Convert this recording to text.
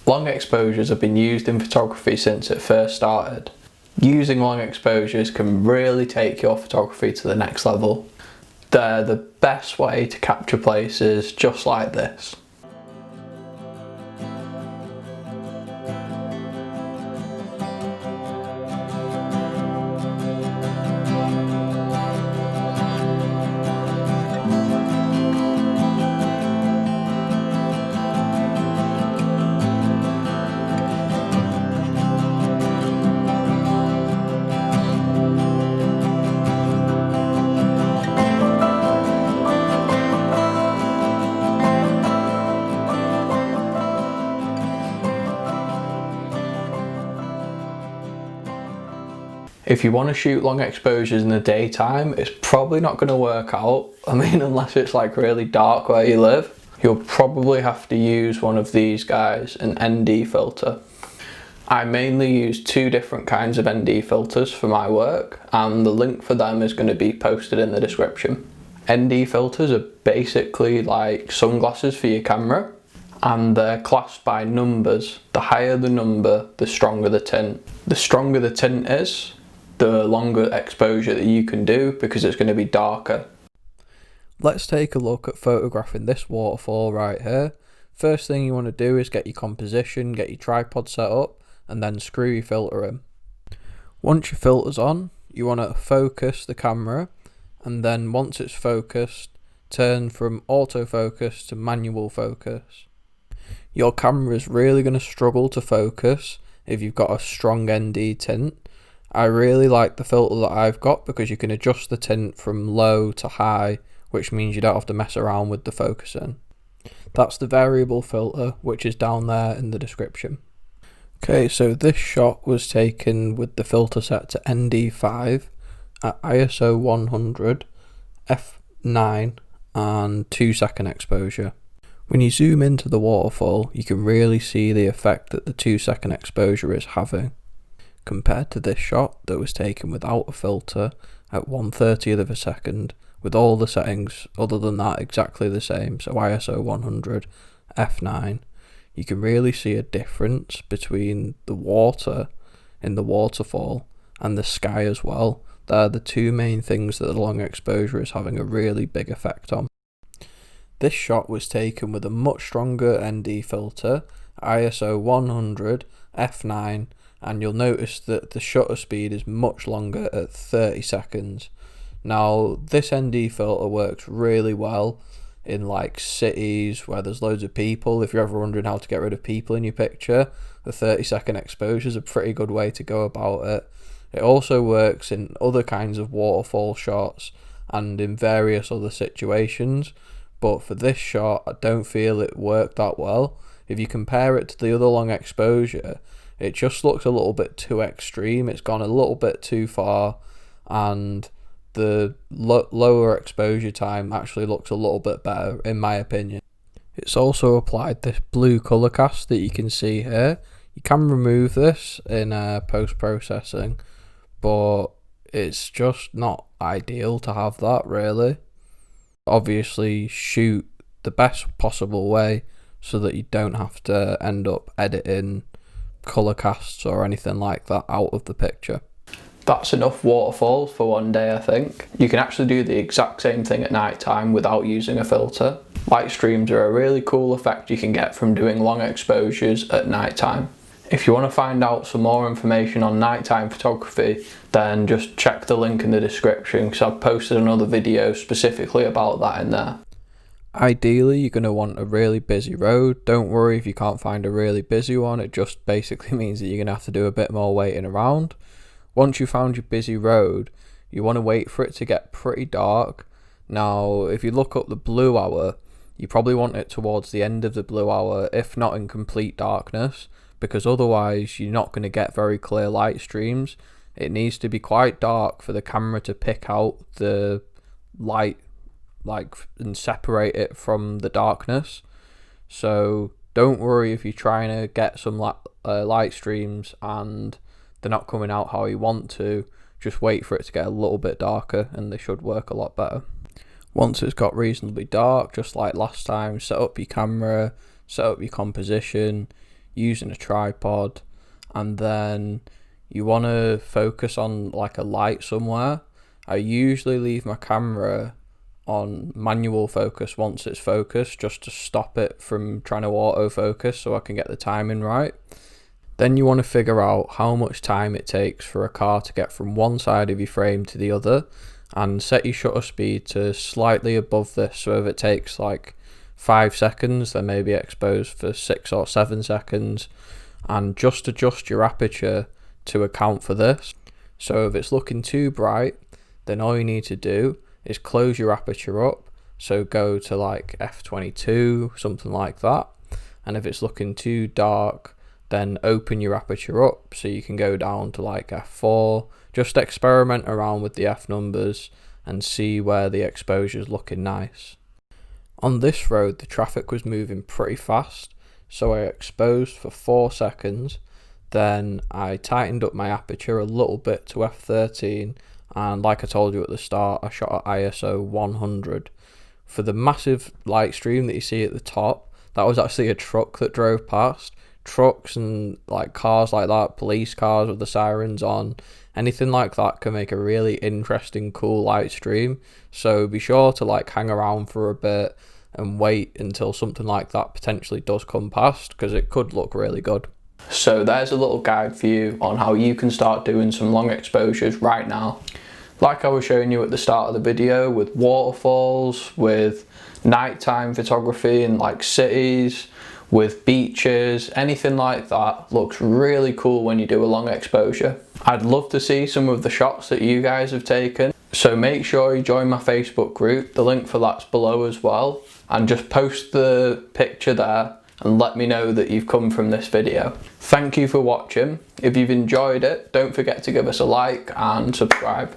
Long exposures have been used in photography since it first started. Using long exposures can really take your photography to the next level. They're the best way to capture places just like this. If you want to shoot long exposures in the daytime, it's probably not going to work out. I mean, unless it's like really dark where you live. You'll probably have to use one of these guys, an ND filter. I mainly use two different kinds of ND filters for my work, and the link for them is going to be posted in the description. ND filters are basically like sunglasses for your camera, and they're classed by numbers. The higher the number, the stronger the tint. The stronger the tint is, the longer exposure that you can do because it's going to be darker. Let's take a look at photographing this waterfall right here. First thing you want to do is get your composition, get your tripod set up, and then screw your filter in. Once your filter's on, you want to focus the camera, and then once it's focused, turn from autofocus to manual focus. Your camera is really going to struggle to focus if you've got a strong ND tint. I really like the filter that I've got because you can adjust the tint from low to high, which means you don't have to mess around with the focusing. That's the variable filter, which is down there in the description. Okay, so this shot was taken with the filter set to ND5 at ISO 100, f9 and 2-second exposure. When you zoom into the waterfall, you can really see the effect that the 2-second exposure is having. Compared to this shot that was taken without a filter at 1/30th of a second, with all the settings other than that exactly the same, so ISO 100, f9, you can really see a difference between the water in the waterfall and the sky as well. They're the two main things that the long exposure is having a really big effect on. This shot was taken with a much stronger ND filter, ISO 100, f9, and you'll notice that the shutter speed is much longer at 30 seconds. Now, this ND filter works really well in like cities where there's loads of people. If you're ever wondering how to get rid of people in your picture, the 30-second exposure is a pretty good way to go about it. It also works in other kinds of waterfall shots and in various other situations, but for this shot, I don't feel it worked that well. If you compare it to the other long exposure, it just looks a little bit too extreme. It's gone a little bit too far, and the lower exposure time actually looks a little bit better in my opinion. It's also applied this blue colour cast that you can see here. You can remove this in post-processing, but it's just not ideal to have that really. Obviously shoot the best possible way so that you don't have to end up editing colour casts or anything like that out of the picture. That's enough waterfalls for one day, I think. You can actually do the exact same thing at night time without using a filter. Light streams are a really cool effect you can get from doing long exposures at night time. If you want to find out some more information on nighttime photography, then just check the link in the description because I've posted another video specifically about that in there. Ideally, you're going to want a really busy road. Don't worry if you can't find a really busy one, it just basically means that you're going to have to do a bit more waiting around. Once you found your busy road, you want to wait for it to get pretty dark. Now, if you look up the blue hour, you probably want it towards the end of the blue hour, if not in complete darkness, because otherwise you're not going to get very clear light streams. It needs to be quite dark for the camera to pick out the light and separate it from the darkness. So don't worry if you're trying to get some light streams and they're not coming out how you want to. Just wait for it to get a little bit darker and they should work a lot better. Once it's got reasonably dark, just like last time, set up your camera, set up your composition. using a tripod, and then you want to focus on like a light somewhere. I usually leave my camera on manual focus once it's focused, just to stop it from trying to autofocus so I can get the timing right. Then you want to figure out how much time it takes for a car to get from one side of your frame to the other, and set your shutter speed to slightly above this, so if it takes like 5 seconds, then maybe expose for 6 or 7 seconds, and just adjust your aperture to account for this. So if it's looking too bright, then all you need to do is close your aperture up, so go to like f22, something like that. And if it's looking too dark, then open your aperture up so you can go down to like f4. Just experiment around with the f numbers and see where the exposure is looking nice. On this road the traffic was moving pretty fast, so I exposed for 4 seconds, then I tightened up my aperture a little bit to f13, and like I told you at the start, I shot at ISO 100. For the massive light stream that you see at the top, that was actually a truck that drove past. Trucks and like cars like that, police cars with the sirens on, anything like that can make a really interesting, cool light stream. So be sure to like hang around for a bit and wait until something like that potentially does come past, because it could look really good. So there's a little guide for you on how you can start doing some long exposures right now. Like I was showing you at the start of the video, with waterfalls, with nighttime photography in like cities, with beaches, anything like that looks really cool when you do a long exposure. I'd love to see some of the shots that you guys have taken, so make sure you join my Facebook group, the link for that's below as well, and just post the picture there and let me know that you've come from this video. Thank you for watching. If you've enjoyed it, don't forget to give us a like and subscribe.